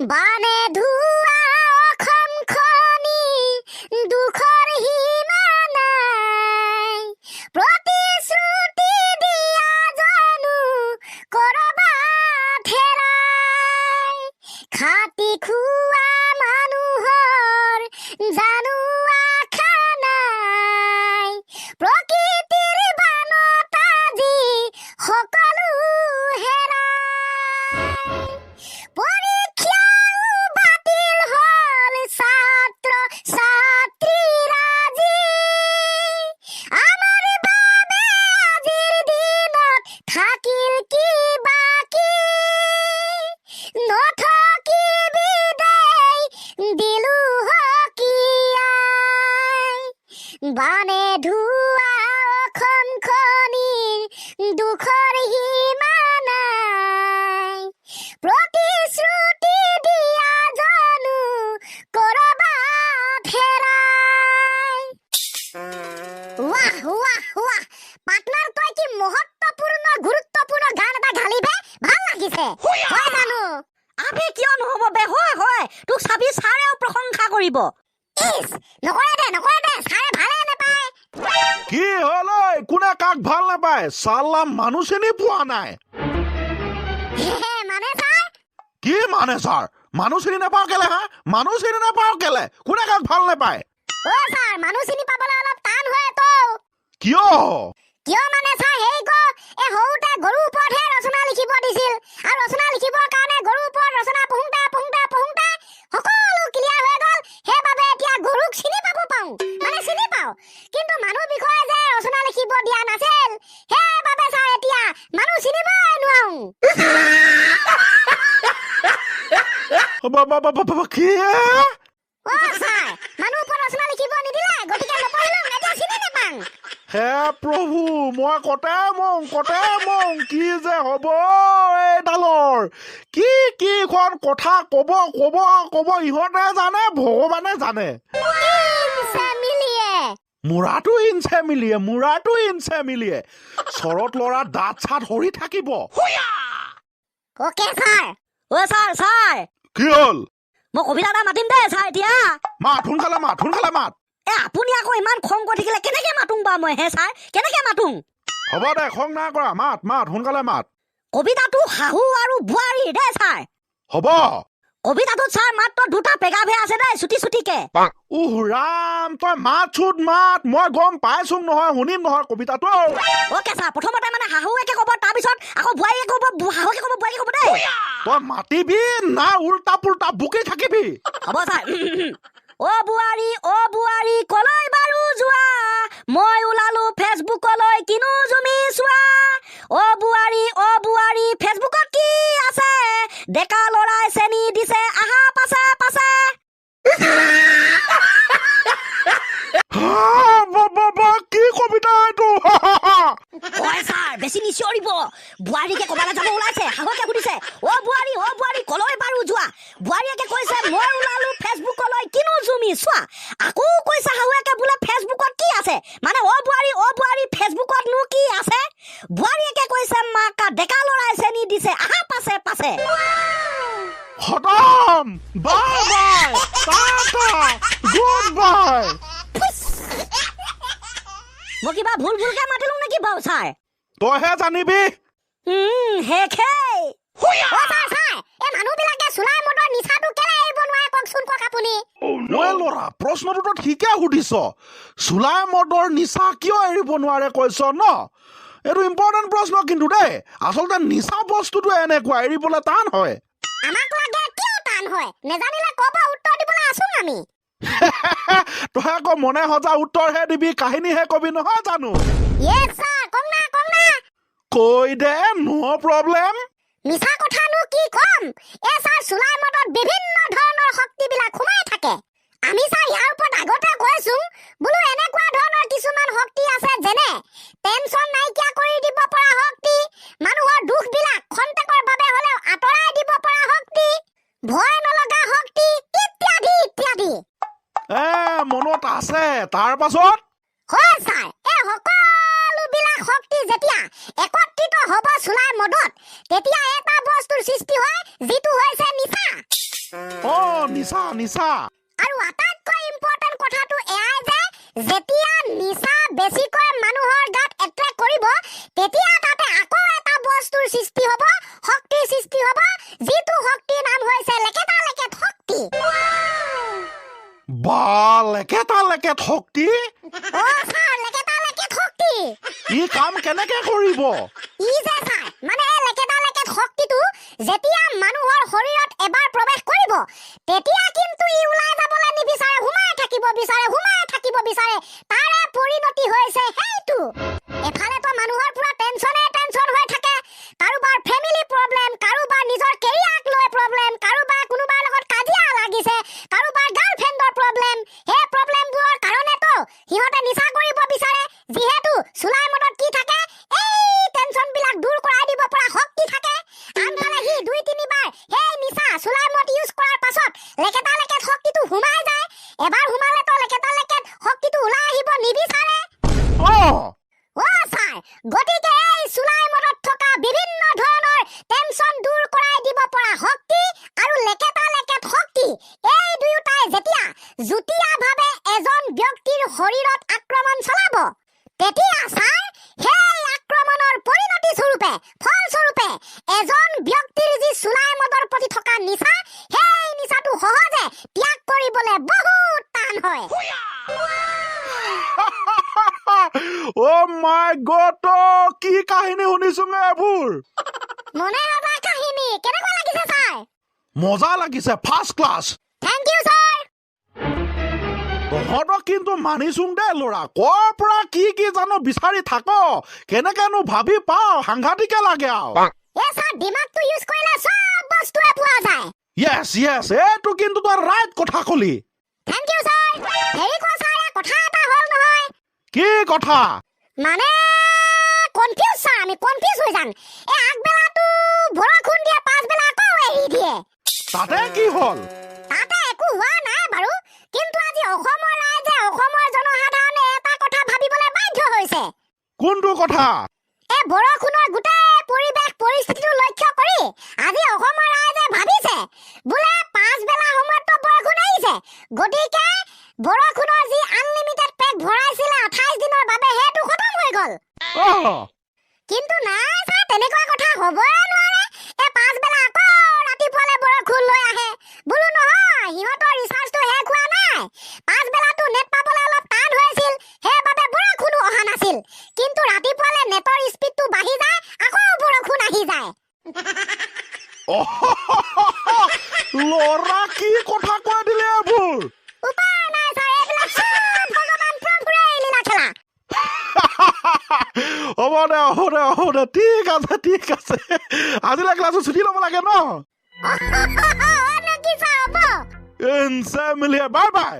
বানে ধুৱা অসমখনি দুখৰ সীমা নাই প্ৰতিশ্ৰুতি দিয়া জানো কৰবাত হেৰাই খাটি খোৱা মানুহৰ জানো আশা নাই প্ৰকৃতিৰ বানত আজি সকলো হেৰাই পৰীক্ষাও বাতিল হ'ল ছাত্ৰ ছাত্ৰীৰ আজি আমাৰ বাবে আজিৰ দিনত থাকিল কি বাকী নথকিবি দেই দিলো সকীয়াই বানে ধুৱা অসমখনিৰ দুখৰ সীমা নাই প্ৰতিশ্ৰুতি দিয়া জানো কৰবাত হেৰাই ৱাহ ৱাহ ৱাহ পাৰ্টনাৰ তই কি গুৰুত্বপূৰ্ণ গান এটা গালিবে ভাল লাগিছে হয় জানো আবে কিয় নহব বে হয় হয় তোক চাবি ছাৰেও প্ৰশংসা কৰিব ইস নকৰে দে ছাৰে ভালে নাপায় কি হ'ল ঐ কোনে কাক ভাল নাপায় চাল্লা মানুহ চিনি পোৱা নাই মানে ছাৰ কি মানে ছাৰ মানুহ চিনি নাপাওঁ কেলে হা মানুহ চিনি নাপাওঁ কেলে কোনে কাক ভাল নাপায় ছাৰ মানুহ চিনি পাবলৈ অলপ টান হয় তো কিয় মানে ছাৰ হেৰি ক এই সৰুতে গৰুৰ ওপৰতহে ৰচনা লিখিব দিছিল আৰু ৰচনা লিখিবৰ কাৰণে গৰুৰ ওপৰত ৰচনা পঢ়োঁতে সকলো ক্লিয়াৰ হৈ গ'ল সেইবাবে এতিয়া গৰুক চিনি পাব পাওঁ মানে চিনি পাওঁ কিন্তু মানুহ বিষয়ে যে ৰচনা লিখিব দিয়া নাছিল সেইবাবে ছাৰ এতিয়া মানুহ চিনিবই নোৱাৰোঁ কি ছাৰ মানুহ ওপৰত ৰচনা লিখিব নিদিলে গতিকে নপঢ়িলোঁ এতিয়া চিনি নাপাওঁ হে প্ৰভু মই কতে মং কি যে হ'ব এইডালৰ কিখন কথা কব ইহঁতে জানে ভগৱানে জানে মূৰাটো ইনচে মিলিয়ে চৰত লৰা দাঁত চাত সৰি থাকিব অকে ছাৰ অ ছাৰ কি হ'ল মই কবিতা এটা মাতিম দেই ছাৰ এতিয়া মাত সোনকালে মাত আপুনি আকৌ ইমান খং কৰি থাকিলে কেনেকে মাতুং বা মই হে ছাৰ কেনেকে মাতুং হ'ব দে খং নাই কৰা মাত সোনকালে মাত কবিতাটো শাহু আৰু বোৱাৰী দেই ছাৰ হ'ব কবিতাটোত ছাৰ মাত্ৰ দুটা পেগাভে আছে দেই চুটিকে ৰাম তই মাত মই গম পাইছোং নহয় শুনিম নহয় কবিতাটো অকে ছাৰ প্ৰথমতে মানে শাহুৱেকে ক'ব তাৰপিছত আকৌ বোৱাৰীয়ে ক'ব শাহুৱেকে ক'ব বোৱাৰীয়ে ক'ব দেই তই মাতিবি না উল্টা পুল্টা বুকি থাকিবি হ'ব ছাৰ অ বোৱাৰী কলৈ বাৰু যোৱা মই ওলালো ফেচবুকলৈ কিনো জুমি চোৱা অ বোৱাৰী ফেচবুকত কি আছে ডেকা লৰাই চেনি দিছে আহা পাছে কি কবিতা এইটো হয় ছাৰ বেছি নিচিঞৰিব বোৱাৰীকে ক'বালৈ যাব ওলাইছে শাহুকে সুধিছে অ বোৱাৰী কলৈ বাৰু যোৱা বোৱাৰীয়েকে কৈছে মই ওলালো ফেচবুকলৈ কিনো জুমি চোৱা আকৌ কৈছে শাহুকে বোলে ফেচবুকত কি আছে মানে অ বোৱাৰী ফেচবুকতনো কি আছে বোৱাৰীয়েকে কৈছে মাকা ডেকা লৰাই চেনি দিছে আহা পাছে খতম বাই টাটা গুড বাই মই কিবা ভুলকে মাতিলো নেকি বাৰু ছাৰ তইহে জানিবি হেখেই এই মানুহবিলাকে চুলাই মদৰ নিচাটো কেলে এৰিব নোৱাৰে কওকচোন আপুনি ল'ৰা প্ৰশ্নটো তই ঠিকে সুধিছ চুলাই মদৰ নিচা কিয় এৰিব নোৱাৰে কৈছ ন এইটো ইম্পৰ্টেণ্ট প্ৰশ্ন কিন্তু দেই আচলতে নিচা বস্তুটো এনেকুৱা এৰিবলৈ টান হয় আমাক লাগে কিয় টান হয় নেজানিলে ক'ব উত্তৰ দিবলৈ আছোং আমি তই আকৌ মনে সজা উত্তৰহে দিবি কাহিনীহে কবি নহয় জানো ইয়েছ ছাৰ কং না কৈ দে নো প্ৰব্লেম মিছা কথানো কি কম ছাৰ চুলাই মদত বিভিন্ন ধৰণৰ শক্তিবিলাক সোমাই থাকে আমি ছাৰ ইয়াৰ ওপৰত আগতে কৈছোঁ বোলো এনেকুৱা ধৰণৰ কিছুমান শক্তি আছে যেনে টেনচন নাইকিয়া কৰি দিব পৰা শক্তি মানুহৰ দুখবিলাক খন্তেকৰ বাবে হ'লেও আঁতৰাই দিব পৰা শক্তি ভয় নলগা শক্তি ইত্যাদি মনত আছে তাৰ পাছত হয় ছাৰ এই সকলোবিলাক শক্তি যেতিয়া একত্ৰিত হ'ব চুলাই মদত তেতিয়া এটা বস্তুৰ সৃষ্টি হয় যিটো হৈছে নিচা নিচা নিচা আৰু আটাইতকৈ ইম্পৰ্টেণ্ট কথাটো এয়াই যে যেতিয়া নিচা বেছিকৈ মানুহৰ গাত এট্ৰেক্ট কৰিব তেতিয়া তাতে আকৌ এটা বস্তুৰ সৃষ্টি হ'ব শক্তিৰ সৃষ্টি হ'ব যিটো শক্তিৰ নাম হৈছে লেকেটা লেকেট শক্তি বা লেকেটা লেকেট শক্তি ছাৰ লেকেটা লেকেট শক্তি ই কাম কেনেকে কৰিব ই যে ছাৰ মানে এই লেকেটা লেকেট শক্তিটো যেতিয়া মানুহৰ শৰীৰত এবাৰ প্ৰৱেশ কৰিব তেতিয়া কিন্তু ই ওলাই যাবলৈ নিবিচাৰে সোমাই থাকিব বিচাৰে তাৰে পৰিণতি হৈছে সেইটো এফালেতো মানুহৰ পুৰা টেনচন হৈ থাকে কাৰোবাৰ ফেমিলি প্ৰব্লেম কাৰোবাৰ নিজৰ কেৰিয়াৰক লৈ প্ৰব্লেম কাৰোবাৰ কোনোবাৰ লগত কাজিয়া লাগিছে কাৰোবাৰ গাৰ্লফ্ৰেণ্ডৰ প্ৰব্লেম সেই প্ৰব্লেমবোৰৰ কাৰণেতো সিহঁতে নিচা কৰিব বিচাৰে যিহেতু চুলাই মদত কি থাকে এই টেনচনবিলাক দূৰ কৰাই দিব পৰা শক্তি থাকে আনফালে সি 2-3 বাৰ সেই নিচা চুলাই মদ ইউজ কৰাৰ পাছত লেকেটা লেকেট শক্তিটো সোমাই যায় এবাৰ সোমালেতো লেকেটা লেকেট শক্তিটো ওলাই আহিব নিবিচাৰে ছাৰ গতিকে এই চুলাই মদত থকা বিভিন্ন ধৰণৰ টেনচন দূৰ কৰাই দিব পৰা শক্তি আৰু লেকেটা লেকেট শক্তি এই দুয়োটাই যেতিয়া যুটীয়াভাৱে এজন ব্যক্তিৰ শৰীৰত আক্ৰমণ চলাব তেতিয়া ছাৰ সেই আক্ৰমণৰ পৰিণতি স্বৰূপে ফলস্বৰূপে এজন ব্যক্তিৰ যি চুলাই মদৰ প্ৰতি থকা নিচা সেই নিচাটো সহজে ত্যাগ কৰিবলৈ বহুত টান হয় মাই গড কি কাহিনী শুনিছো এইবোৰ মনে ৰজা কাহিনী কেনেকুৱা লাগিছে ছাৰ মজা লাগিছে first class thank you sir তহঁতক কিন্তু মানিছোং দে ল'ৰা কৰ পৰা কি জানো বিচাৰি থাক কেনেকেনো ভাবি পাওঁ সাংঘাতিকে লাগে আৰু ছাৰ দিমাগটো ইউজ কৰিলে চব বস্তুৱে পোৱা যায় য়েছ এইটো কিন্তু তই ৰাইট কথা কলি থেংক ইউ ছাৰ হেৰি কোৱা ছাৰ কথা এটা হ'ল নহয় কি কথা মানে কনফিউজ ছাৰ আমি কনফিউজ হৈ যাম এই আগবেলাটো বৰষুণ দিয়ে পাছবেলা আকৌ এৰি দিয়ে তাতে কি হ'ল তাতে একো হোৱা নাই বাৰু কিন্তু আজি অসমৰ ৰাইজে অসমৰ জনসাধাৰণে এটা কথা ভাবিবলৈ বাধ্য হৈছে কোনটো কথা এই বৰষুণৰ গোটেই পৰিৱেশ পৰিস্থিতিটো লক্ষ্য কৰি আজি অসমৰ ৰাইজে ভাবিছে বোলে পাছবেলা সময়তো বৰষুণ আহিছে গতিকে বৰষুণৰ যি আনলিমিটেড পেক ভৰাইছিলে 28 দিনৰ বাবে সেইটো খতম হৈ গ'ল কিন্তু নাই ছাৰ তেনেকুৱা কথা হ'বই নোৱাৰে এই পাছবেলা আকৌ ৰাতিপুৱালে বৰষুণ লৈ আহে বোলো নহয় সিহঁতৰ ৰিচাৰ্জটো শেষ হোৱা নাই পাছবেলাটো নেট পাবলৈ অলপ টান হৈছিল সেইবাবে বৰষুণো অহা নাছিল কিন্তু ৰাতিপুৱালে নেটৰ স্পীডটো বাঢ়ি যায় আকৌ বৰষুণ আহি যায় ল'ৰা কি কথা কৈ দিলে এইবোৰ উপায় নাই ছাৰ এইবিলাক চব ভগৱান প্ৰভুৰে লীলা খেলা হ'ব দে ঠিক আছে আজিলৈ ক্লাছটো ছুটি ল'ব লাগে ন কি ছাৰ হ'ব বাই বাই